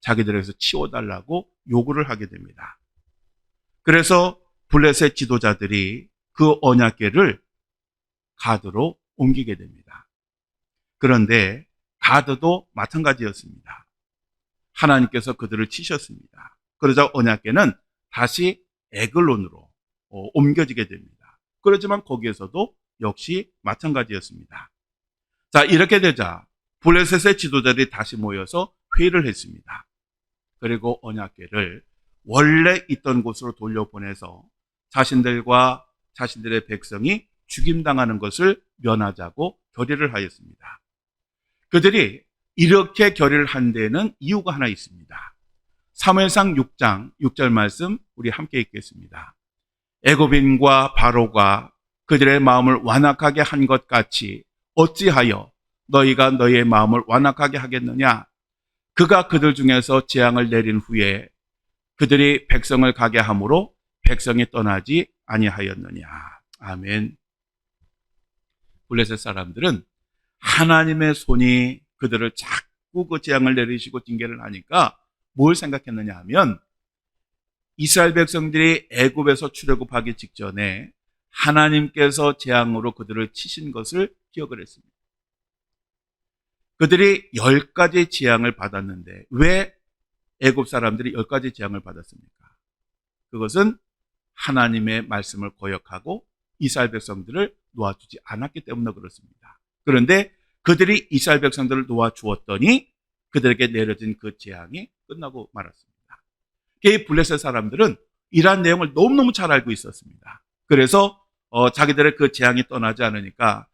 자기들에게서 치워달라고 요구를 하게 됩니다. 그래서 블레셋 지도자들이 그 언약궤를 가드로 옮기게 됩니다. 그런데 가드도 마찬가지였습니다. 하나님께서 그들을 치셨습니다. 그러자 언약궤는 다시 에글론으로 옮겨지게 됩니다. 그렇지만 거기에서도 역시 마찬가지였습니다. 자, 이렇게 되자 블레셋의 지도자들이 다시 모여서 회의를 했습니다. 그리고 언약궤를 원래 있던 곳으로 돌려보내서 자신들과 자신들의 백성이 죽임당하는 것을 면하자고 결의를 하였습니다. 그들이 이렇게 결의를 한 데에는 이유가 하나 있습니다. 사무엘상 6장 6절 말씀 우리 함께 읽겠습니다. 애굽인과 바로가 그들의 마음을 완악하게 한 것 같이 어찌하여 너희가 너희의 마음을 완악하게 하겠느냐? 그가 그들 중에서 재앙을 내린 후에 그들이 백성을 가게 함으로 백성이 떠나지 아니하였느냐. 아멘. 블레셋 사람들은 하나님의 손이 그들을 자꾸 그 재앙을 내리시고 징계를 하니까 뭘 생각했느냐 하면 이스라엘 백성들이 애굽에서 출애굽하기 직전에 하나님께서 재앙으로 그들을 치신 것을 기억을 했습니다. 그들이 10가지 재앙을 받았는데 왜 애굽 사람들이 10가지 재앙을 받았습니까? 그것은 하나님의 말씀을 거역하고 이스라엘 백성들을 놓아주지 않았기 때문에 그렇습니다. 그런데 그들이 이스라엘 백성들을 놓아주었더니 그들에게 내려진 그 재앙이 끝나고 말았습니다. 이 블레셋 사람들은 이러한 내용을 너무너무 잘 알고 있었습니다. 그래서 자기들의 그 재앙이 떠나지 않으니까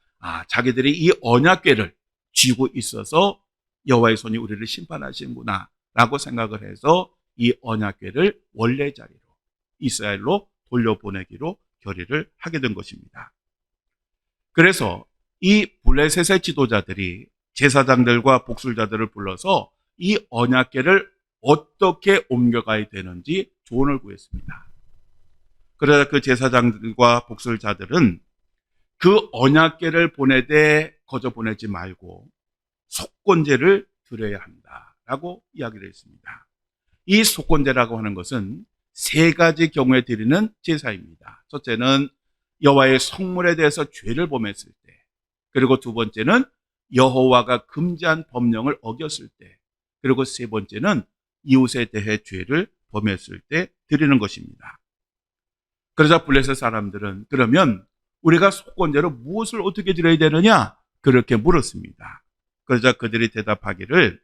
자기들이 이 언약궤를 쥐고 있어서 여호와의 손이 우리를 심판하시는구나 라고 생각을 해서 이 언약궤를 원래 자리로 이스라엘로 돌려보내기로 결의를 하게 된 것입니다. 그래서 이 블레셋의 지도자들이 제사장들과 복술자들을 불러서 이 언약궤를 어떻게 옮겨가야 되는지 조언을 구했습니다. 그러자 그 제사장들과 복술자들은 그 언약궤를 보내되 거저 보내지 말고 속건제를 드려야 한다라고 이야기를 했습니다. 이 속건제라고 하는 것은 3가지 경우에 드리는 제사입니다. 첫째는 여호와의 성물에 대해서 죄를 범했을 때, 그리고 두 번째는 여호와가 금지한 법령을 어겼을 때, 그리고 세 번째는 이웃에 대해 죄를 범했을 때 드리는 것입니다. 그러자 블레셋 사람들은 그러면 우리가 속건제로 무엇을 어떻게 드려야 되느냐? 그렇게 물었습니다. 그러자 그들이 대답하기를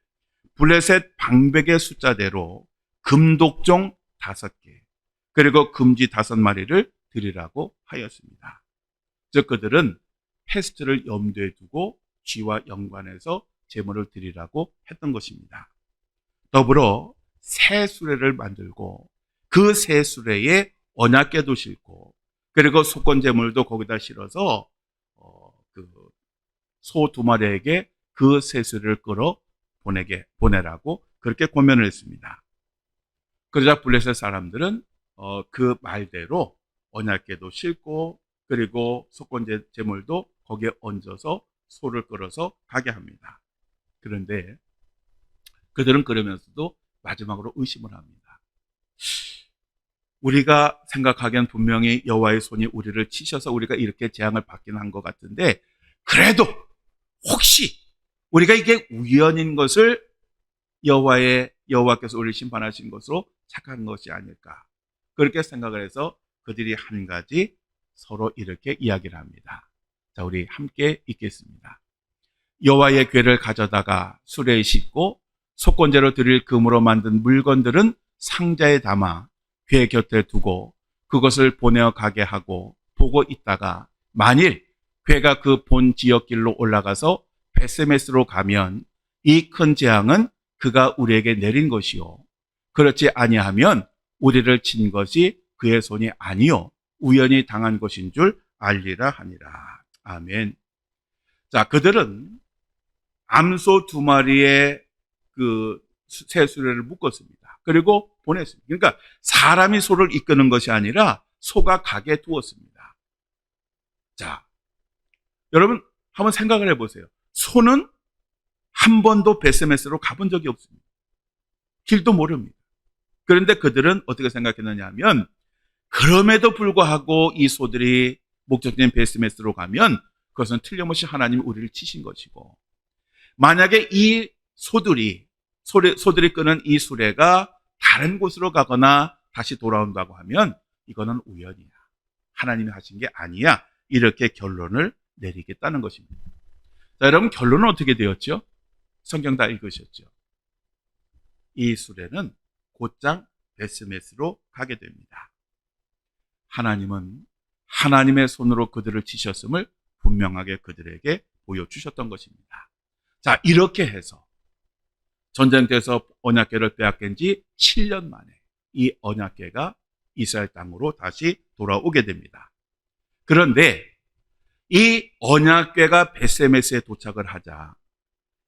블레셋 방백의 숫자대로 금독종 5개, 그리고 금쥐 5마리를 드리라고 하였습니다. 즉 그들은 패스트를 염두에 두고 쥐와 연관해서 제물을 드리라고 했던 것입니다. 더불어 새 수레를 만들고 그 새 수레에 언약궤도 싣고 그리고 속건제물도 거기다 실어서 소 2마리에게 그 새 수레를 끌어 보내라고 그렇게 권면을 했습니다. 그러자 블레셋 사람들은 그 말대로 언약궤도 싣고 그리고 속건제 제물도 거기에 얹어서 소를 끌어서 가게 합니다. 그런데 그들은 그러면서도 마지막으로 의심을 합니다. 우리가 생각하기엔 분명히 여호와의 손이 우리를 치셔서 우리가 이렇게 재앙을 받긴 한 것 같은데 그래도 혹시 우리가 이게 우연인 것을 여호와께서 우리를 심판하신 것으로 착각한 것이 아닐까 그렇게 생각을 해서 그들이 한 가지 서로 이렇게 이야기를 합니다. 자, 우리 함께 읽겠습니다. 여호와의 궤를 가져다가 수레에 싣고 속건제로 드릴 금으로 만든 물건들은 상자에 담아 궤 곁에 두고 그것을 보내어 가게 하고 보고 있다가 만일 궤가 그 본 지역길로 올라가서 베세메스로 가면 이 큰 재앙은 그가 우리에게 내린 것이요 그렇지 아니하면 우리를 친 것이 그의 손이 아니요 우연히 당한 것인 줄 알리라 하니라. 아멘. 자, 그들은 암소 2마리의 그 새 수레를 묶었습니다. 그리고 보냈습니다. 그러니까 사람이 소를 이끄는 것이 아니라 소가 가게 두었습니다. 자, 여러분 한번 생각을 해보세요. 소는 한 번도 베세메스로 가본 적이 없습니다. 길도 모릅니다. 그런데 그들은 어떻게 생각했느냐 하면, 그럼에도 불구하고 이 소들이 목적지인 베세메스로 가면 그것은 틀림없이 하나님이 우리를 치신 것이고, 만약에 이 소들이 끄는 이 수레가 다른 곳으로 가거나 다시 돌아온다고 하면 이거는 우연이야, 하나님이 하신 게 아니야, 이렇게 결론을 내리겠다는 것입니다. 자, 여러분 결론은 어떻게 되었죠? 성경 다 읽으셨죠? 이 수레는 곧장 베스메스로 가게 됩니다. 하나님은 하나님의 손으로 그들을 치셨음을 분명하게 그들에게 보여주셨던 것입니다. 자, 이렇게 해서 전쟁터에서 언약궤를 빼앗긴 지 7년 만에 이 언약궤가 이스라엘 땅으로 다시 돌아오게 됩니다. 그런데 이 언약궤가 베세메스에 도착을 하자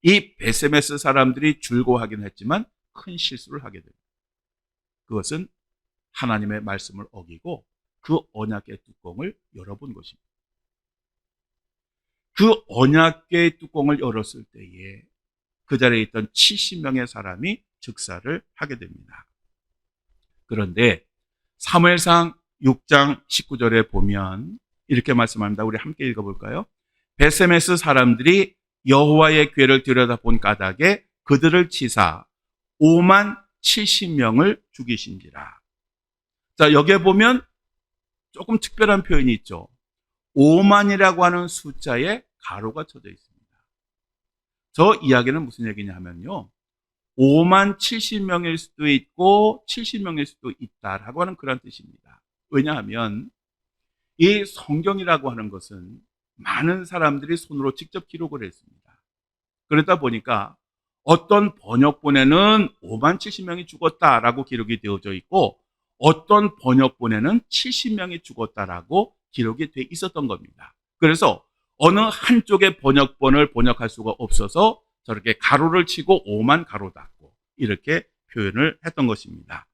이 베세메스 사람들이 즐거워하긴 했지만 큰 실수를 하게 됩니다. 그것은 하나님의 말씀을 어기고 그 언약궤 뚜껑을 열어본 것입니다. 그 언약궤의 뚜껑을 열었을 때에 그 자리에 있던 70명의 사람이 즉사를 하게 됩니다. 그런데 사무엘상 6장 19절에 보면 이렇게 말씀합니다. 우리 함께 읽어볼까요? 베세메스 사람들이 여호와의 궤를 들여다본 까닭에 그들을 치사 5만 70명을 죽이신지라. 자, 여기에 보면 조금 특별한 표현이 있죠. 5만이라고 하는 숫자에 가로가 쳐져 있습니다. 저 이야기는 무슨 얘기냐 하면요, 5만 70명일 수도 있고 70명일 수도 있다라고 하는 그런 뜻입니다. 왜냐하면 이 성경이라고 하는 것은 많은 사람들이 손으로 직접 기록을 했습니다. 그러다 보니까 어떤 번역본에는 5만 70명이 죽었다라고 기록이 되어져 있고 어떤 번역본에는 70명이 죽었다라고 기록이 돼 있었던 겁니다. 그래서 어느 한쪽의 번역본을 번역할 수가 없어서 저렇게 가로를 치고 5만 가로 닫고 이렇게 표현을 했던 것입니다.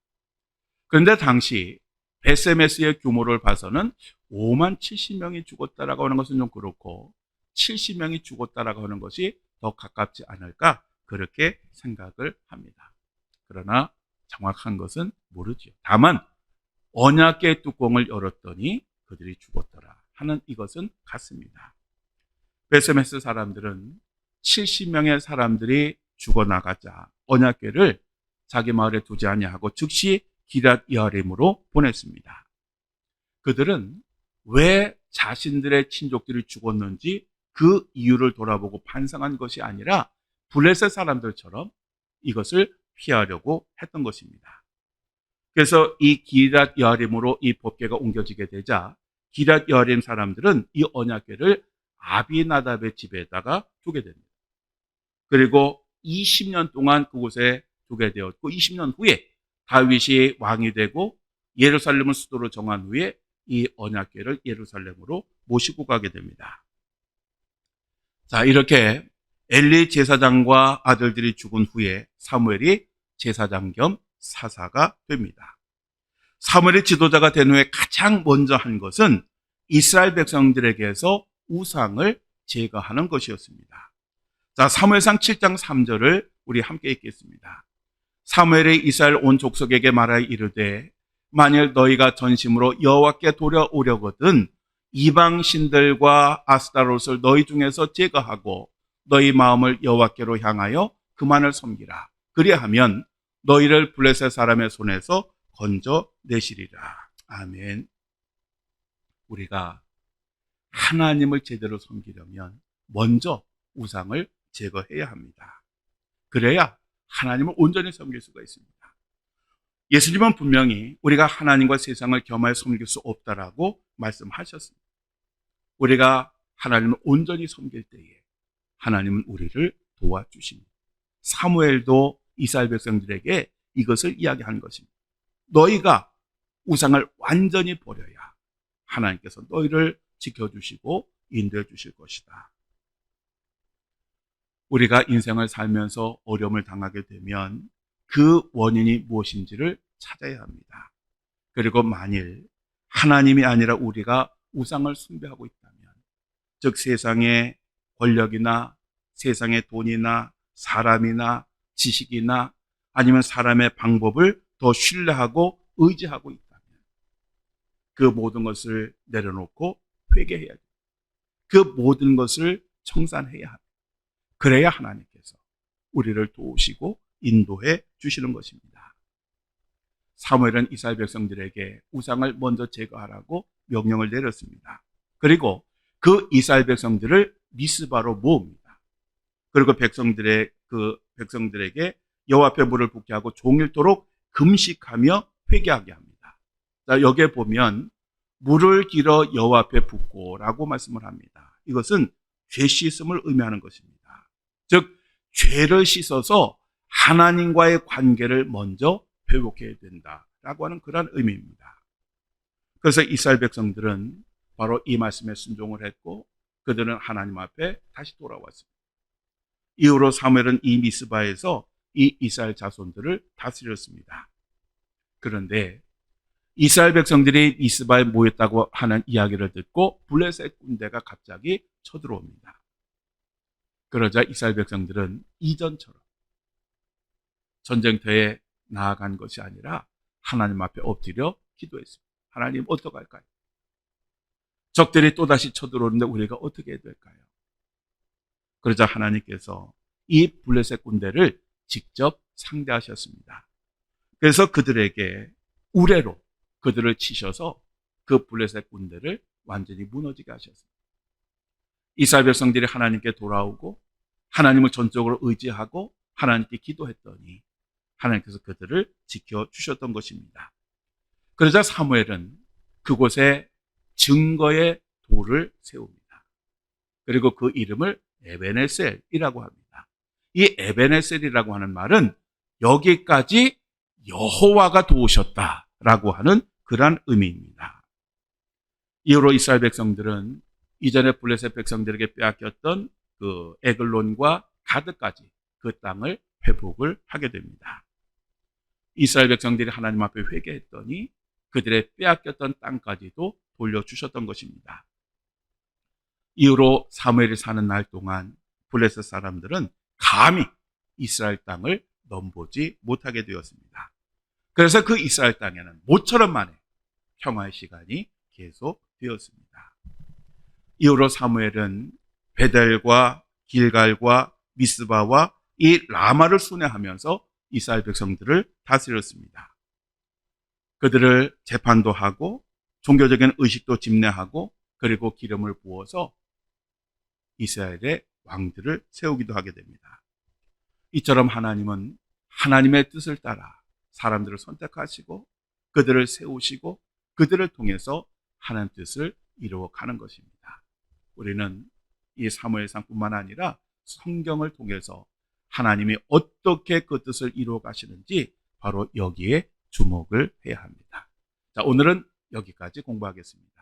그런데 당시 베세메스의 규모를 봐서는 5만 70명이 죽었다라고 하는 것은 좀 그렇고 70명이 죽었다라고 하는 것이 더 가깝지 않을까 그렇게 생각을 합니다. 그러나 정확한 것은 모르죠. 다만 언약궤 뚜껑을 열었더니 그들이 죽었더라 하는 이것은 같습니다. 베세메스 사람들은 70명의 사람들이 죽어나가자 언약궤를 자기 마을에 두지 아니하고 즉시 기럇 여아림으로 보냈습니다. 그들은 왜 자신들의 친족들이 죽었는지 그 이유를 돌아보고 반성한 것이 아니라 블레셋 사람들처럼 이것을 피하려고 했던 것입니다. 그래서 이 기럇 여아림으로 이 법궤가 옮겨지게 되자 기럇 여아림 사람들은 이 언약궤를 아비나답의 집에다가 두게 됩니다. 그리고 20년 동안 그곳에 두게 되었고 20년 후에 다윗이 왕이 되고 예루살렘을 수도로 정한 후에 이 언약궤를 예루살렘으로 모시고 가게 됩니다. 자, 이렇게 엘리 제사장과 아들들이 죽은 후에 사무엘이 제사장 겸 사사가 됩니다. 사무엘이 지도자가 된 후에 가장 먼저 한 것은 이스라엘 백성들에게서 우상을 제거하는 것이었습니다. 자, 사무엘상 7장 3절을 우리 함께 읽겠습니다. 사무엘이 이스라엘 온 족속에게 말하여 이르되 만일 너희가 전심으로 여호와께 돌아오려거든 이방 신들과 아스타롯을 너희 중에서 제거하고 너희 마음을 여호와께로 향하여 그만을 섬기라. 그리하면 너희를 블레셋 사람의 손에서 건져내시리라. 아멘. 우리가 하나님을 제대로 섬기려면 먼저 우상을 제거해야 합니다. 그래야 하나님을 온전히 섬길 수가 있습니다. 예수님은 분명히 우리가 하나님과 세상을 겸하여 섬길 수 없다라고 말씀하셨습니다. 우리가 하나님을 온전히 섬길 때에 하나님은 우리를 도와주십니다. 사무엘도 이스라엘 백성들에게 이것을 이야기한 것입니다. 너희가 우상을 완전히 버려야 하나님께서 너희를 지켜주시고 인도해 주실 것이다. 우리가 인생을 살면서 어려움을 당하게 되면 그 원인이 무엇인지를 찾아야 합니다. 그리고 만일 하나님이 아니라 우리가 우상을 숭배하고 있다면, 즉 세상의 권력이나 세상의 돈이나 사람이나 지식이나 아니면 사람의 방법을 더 신뢰하고 의지하고 있다면 그 모든 것을 내려놓고 회개해야 돼요. 그 모든 것을 청산해야 합니다. 그래야 하나님께서 우리를 도우시고 인도해 주시는 것입니다. 사무엘은 이스라엘 백성들에게 우상을 먼저 제거하라고 명령을 내렸습니다. 그리고 그 이스라엘 백성들을 미스바로 모읍니다. 그리고 백성들에게 여호와 앞에 물을 붓게 하고 종일토록 금식하며 회개하게 합니다. 자, 여기에 보면 물을 길어 여호와 앞에 붓고라고 말씀을 합니다. 이것은 죄 씻음을 의미하는 것입니다. 즉 죄를 씻어서 하나님과의 관계를 먼저 회복해야 된다라고 하는 그런 의미입니다. 그래서 이스라엘 백성들은 바로 이 말씀에 순종을 했고 그들은 하나님 앞에 다시 돌아왔습니다. 이후로 사무엘은 이 미스바에서 이 이스라엘 자손들을 다스렸습니다. 그런데 이스라엘 백성들이 미스바에 모였다고 하는 이야기를 듣고 블레셋 군대가 갑자기 쳐들어옵니다. 그러자 이스라엘 백성들은 이전처럼 전쟁터에 나아간 것이 아니라 하나님 앞에 엎드려 기도했습니다. 하나님 어떡할까요? 적들이 또다시 쳐들어오는데 우리가 어떻게 해야 될까요? 그러자 하나님께서 이 블레셋 군대를 직접 상대하셨습니다. 그래서 그들에게 우레로 그들을 치셔서 그 블레셋 군대를 완전히 무너지게 하셨습니다. 이스라엘 백성들이 하나님께 돌아오고 하나님을 전적으로 의지하고 하나님께 기도했더니 하나님께서 그들을 지켜주셨던 것입니다. 그러자 사무엘은 그곳에 증거의 돌을 세웁니다. 그리고 그 이름을 에베네셀이라고 합니다. 이 에베네셀이라고 하는 말은 여기까지 여호와가 도우셨다라고 하는 그러한 의미입니다. 이후로 이스라엘 백성들은 이전에 블레셋 백성들에게 빼앗겼던 그 에글론과 가드까지 그 땅을 회복을 하게 됩니다. 이스라엘 백성들이 하나님 앞에 회개했더니 그들의 빼앗겼던 땅까지도 돌려주셨던 것입니다. 이후로 사무엘이 사는 날 동안 블레셋 사람들은 감히 이스라엘 땅을 넘보지 못하게 되었습니다. 그래서 그 이스라엘 땅에는 모처럼 만에 평화의 시간이 계속되었습니다. 이후로 사무엘은 베델과 길갈과 미스바와 이 라마를 순회하면서 이스라엘 백성들을 다스렸습니다. 그들을 재판도 하고 종교적인 의식도 집례하고 그리고 기름을 부어서 이스라엘의 왕들을 세우기도 하게 됩니다. 이처럼 하나님은 하나님의 뜻을 따라 사람들을 선택하시고 그들을 세우시고 그들을 통해서 하나님 뜻을 이루어가는 것입니다. 우리는 이 사무엘상뿐만 아니라 성경을 통해서 하나님이 어떻게 그 뜻을 이루어 가시는지 바로 여기에 주목을 해야 합니다. 자, 오늘은 여기까지 공부하겠습니다.